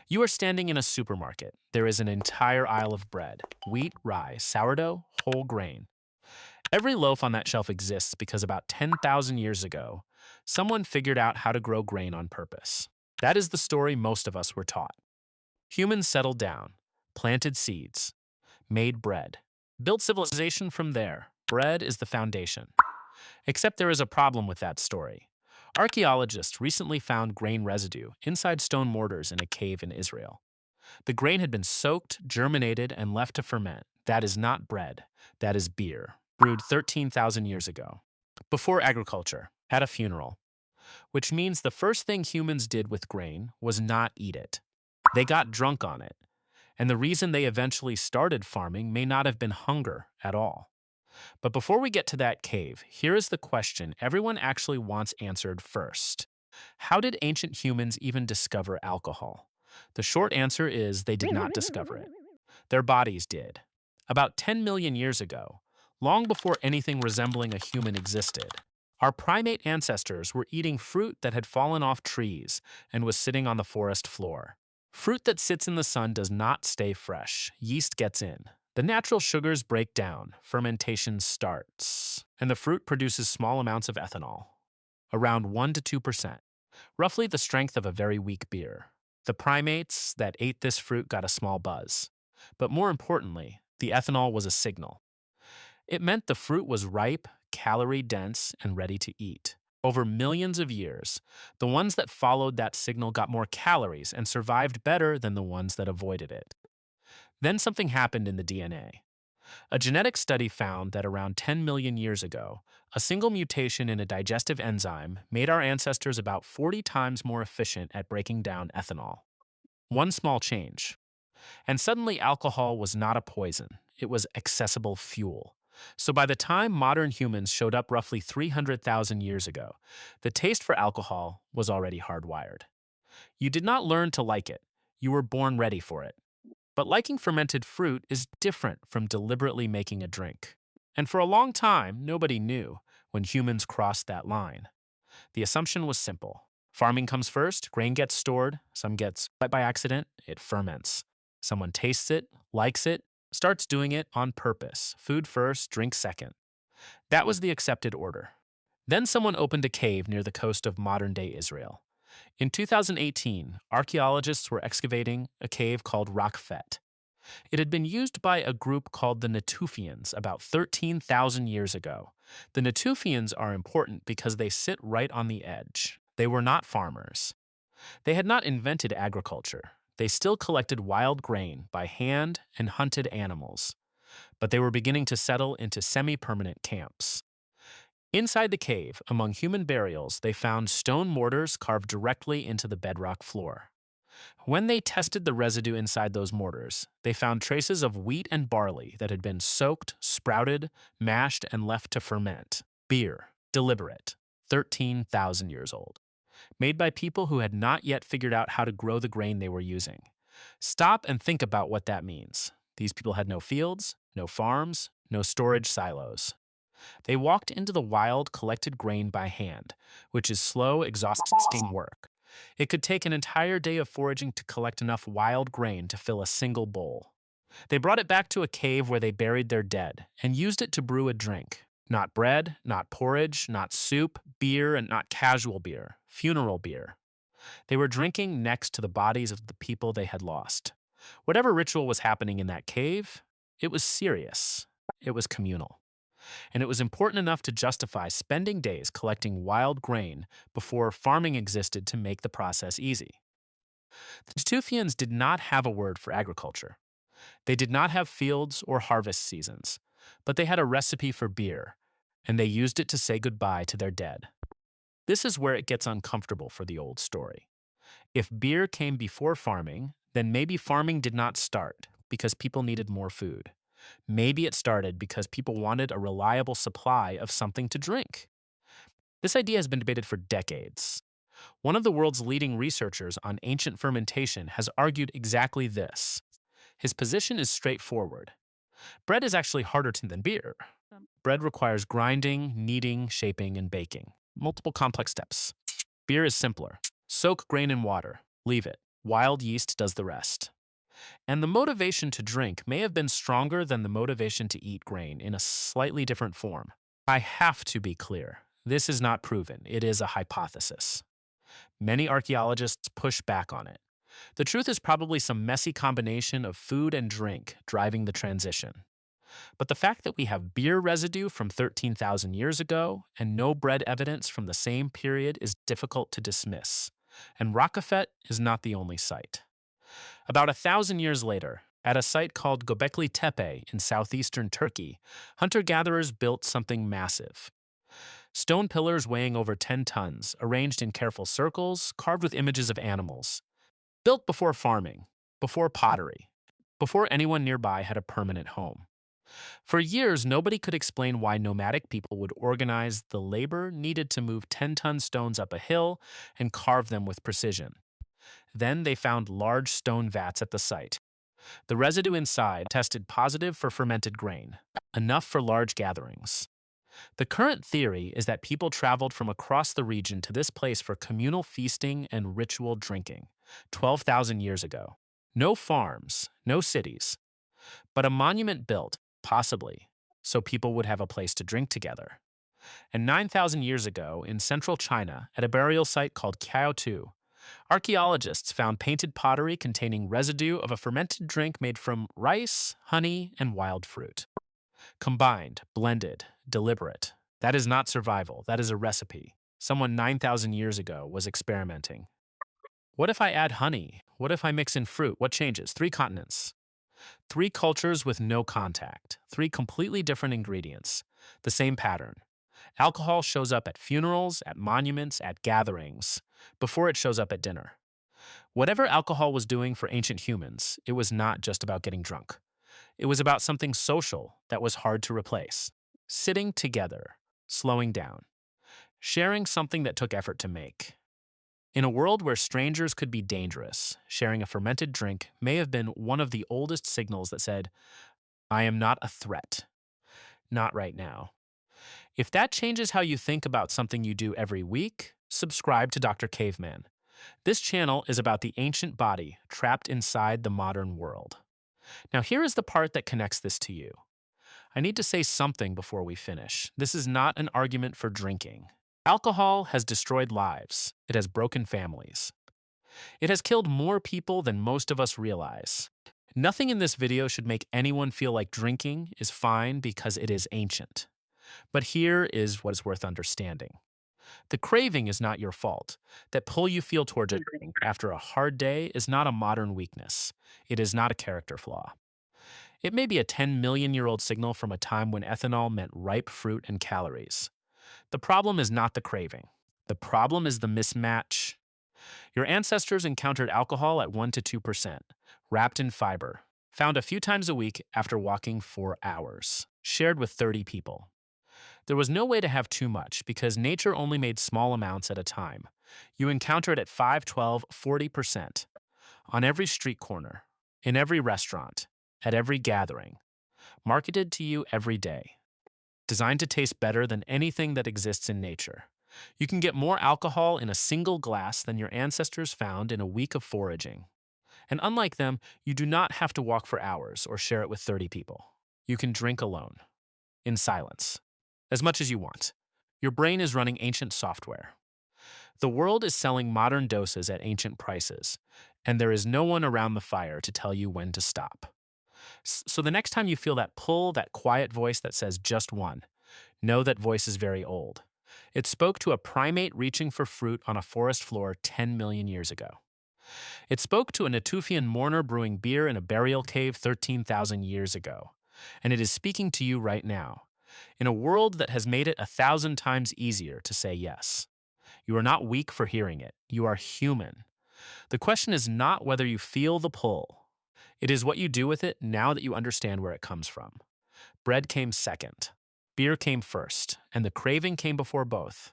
You are standing in a supermarket. There is an entire aisle of bread: wheat, rye, sourdough, whole grain. Every loaf on that shelf exists because about 10,000 years ago, someone figured out how to grow grain on purpose. That is the story most of us were taught. Humans settled down, planted seeds, made bread, built civilization from there. Bread is the foundation. Except there is a problem with that story. Archaeologists recently found grain residue inside stone mortars in a cave in Israel. The grain had been soaked, germinated, and left to ferment. That is not bread. That is beer, brewed 13,000 years ago. Before agriculture, at a funeral, which means the first thing humans did with grain was not eat it. They got drunk on it. And the reason they eventually started farming may not have been hunger at all. But before we get to that cave, here is the question everyone actually wants answered first. How did ancient humans even discover alcohol? The short answer is they did not discover it. Their bodies did. About 10 million years ago, long before anything resembling a human existed, our primate ancestors were eating fruit that had fallen off trees and was sitting on the forest floor. Fruit that sits in the sun does not stay fresh. Yeast gets in. The natural sugars break down, fermentation starts, and the fruit produces small amounts of ethanol, around 1 to 2%, roughly the strength of a very weak beer. The primates that ate this fruit got a small buzz. But more importantly, the ethanol was a signal. It meant the fruit was ripe, calorie-dense, and ready to eat. Over millions of years, the ones that followed that signal got more calories and survived better than the ones that avoided it. Then something happened in the DNA. A genetic study found that around 10 million years ago, a single mutation in a digestive enzyme made our ancestors about 40 times more efficient at breaking down ethanol. One small change. And suddenly alcohol was not a poison, it was accessible fuel. So by the time modern humans showed up roughly 300,000 years ago, the taste for alcohol was already hardwired. You did not learn to like it, you were born ready for it. But liking fermented fruit is different from deliberately making a drink. And for a long time, nobody knew when humans crossed that line. The assumption was simple. Farming comes first, grain gets stored, some gets wet by accident, it ferments. Someone tastes it, likes it, starts doing it on purpose. Food first, drink second. That was the accepted order. Then someone opened a cave near the coast of modern-day Israel. In 2018, archaeologists were excavating a cave called Rockfet. It had been used by a group called the Natufians about 13,000 years ago. The Natufians are important because they sit right on the edge. They were not farmers. They had not invented agriculture. They still collected wild grain by hand and hunted animals. But they were beginning to settle into semi-permanent camps. Inside the cave, among human burials, they found stone mortars carved directly into the bedrock floor. When they tested the residue inside those mortars, they found traces of wheat and barley that had been soaked, sprouted, mashed, and left to ferment. Beer, deliberate, 13,000 years old, made by people who had not yet figured out how to grow the grain they were using. Stop and think about what that means. These people had no fields, no farms, no storage silos. They walked into the wild, collected grain by hand, which is slow, exhausting work. It could take an entire day of foraging to collect enough wild grain to fill a single bowl. They brought it back to a cave where they buried their dead and used it to brew a drink. Not bread, not porridge, not soup, beer, and not casual beer, funeral beer. They were drinking next to the bodies of the people they had lost. Whatever ritual was happening in that cave, it was serious. It was communal. And it was important enough to justify spending days collecting wild grain before farming existed to make the process easy. The Natufians did not have a word for agriculture. They did not have fields or harvest seasons, but they had a recipe for beer, and they used it to say goodbye to their dead. This is where it gets uncomfortable for the old story. If beer came before farming, then maybe farming did not start because people needed more food. Maybe it started because people wanted a reliable supply of something to drink. This idea has been debated for decades. One of the world's leading researchers on ancient fermentation has argued exactly this. His position is straightforward. Bread is actually harder than beer. Bread requires grinding, kneading, shaping, and baking. Multiple complex steps. Beer is simpler. Soak grain in water. Leave it. Wild yeast does the rest. And the motivation to drink may have been stronger than the motivation to eat grain in a slightly different form. I have to be clear. This is not proven. It is a hypothesis. Many archaeologists push back on it. The truth is probably some messy combination of food and drink driving the transition. But the fact that we have beer residue from 13,000 years ago and no bread evidence from the same period is difficult to dismiss. And Rakafet is not the only site. About 1,000 years later, at a site called Göbekli Tepe in southeastern Turkey, hunter-gatherers built something massive. Stone pillars weighing over 10 tons, arranged in careful circles, carved with images of animals. Built before farming, before pottery, before anyone nearby had a permanent home. For years, nobody could explain why nomadic people would organize the labor needed to move 10-ton stones up a hill and carve them with precision. Then they found large stone vats at the site. The residue inside tested positive for fermented grain, enough for large gatherings. The current theory is that people traveled from across the region to this place for communal feasting and ritual drinking, 12,000 years ago. No farms, no cities, but a monument built, possibly, so people would have a place to drink together. And 9,000 years ago, in central China, at a burial site called Qiaotu, archaeologists found painted pottery containing residue of a fermented drink made from rice, honey, and wild fruit. Combined, blended, deliberate. That is not survival, that is a recipe. Someone 9,000 years ago was experimenting. What if I add honey? What if I mix in fruit? What changes? 3 continents. 3 cultures with no contact. 3 completely different ingredients. The same pattern. Alcohol shows up at funerals, at monuments, at gatherings, before it shows up at dinner. Whatever alcohol was doing for ancient humans, it was not just about getting drunk. It was about something social that was hard to replace. Sitting together, slowing down, sharing something that took effort to make. In a world where strangers could be dangerous, sharing a fermented drink may have been one of the oldest signals that said, I am not a threat. Not right now. If that changes how you think about something you do every week, subscribe to Dr. Caveman. This channel is about the ancient body trapped inside the modern world. Now here is the part that connects this to you. I need to say something before we finish. This is not an argument for drinking. Alcohol has destroyed lives. It has broken families. It has killed more people than most of us realize. Nothing in this video should make anyone feel like drinking is fine because it is ancient. But here is what is worth understanding. The craving is not your fault. That pull you feel towards a drink after a hard day is not a modern weakness. It is not a character flaw. It may be a 10-million-year-old signal from a time when ethanol meant ripe fruit and calories. The problem is not the craving. The problem is the mismatch. Your ancestors encountered alcohol at 1 to 2%, wrapped in fiber, found a few times a week after walking for hours, shared with 30 people. There was no way to have too much because nature only made small amounts at a time. You encounter it at 5, 12, 40%, on every street corner, in every restaurant, at every gathering, marketed to you every day, designed to taste better than anything that exists in nature. You can get more alcohol in a single glass than your ancestors found in a week of foraging. And unlike them, you do not have to walk for hours or share it with 30 people. You can drink alone, in silence, as much as you want. Your brain is running ancient software. The world is selling modern doses at ancient prices, and there is no one around the fire to tell you when to stop. So the next time you feel that pull, that quiet voice that says just one, know that voice is very old. It spoke to a primate reaching for fruit on a forest floor 10 million years ago. It spoke to a Natufian mourner brewing beer in a burial cave 13,000 years ago. And it is speaking to you right now, in a world that has made it 1,000 times easier to say yes. You are not weak for hearing it. You are human. The question is not whether you feel the pull. It is what you do with it now that you understand where it comes from. Bread came second. Beer came first, and the craving came before both.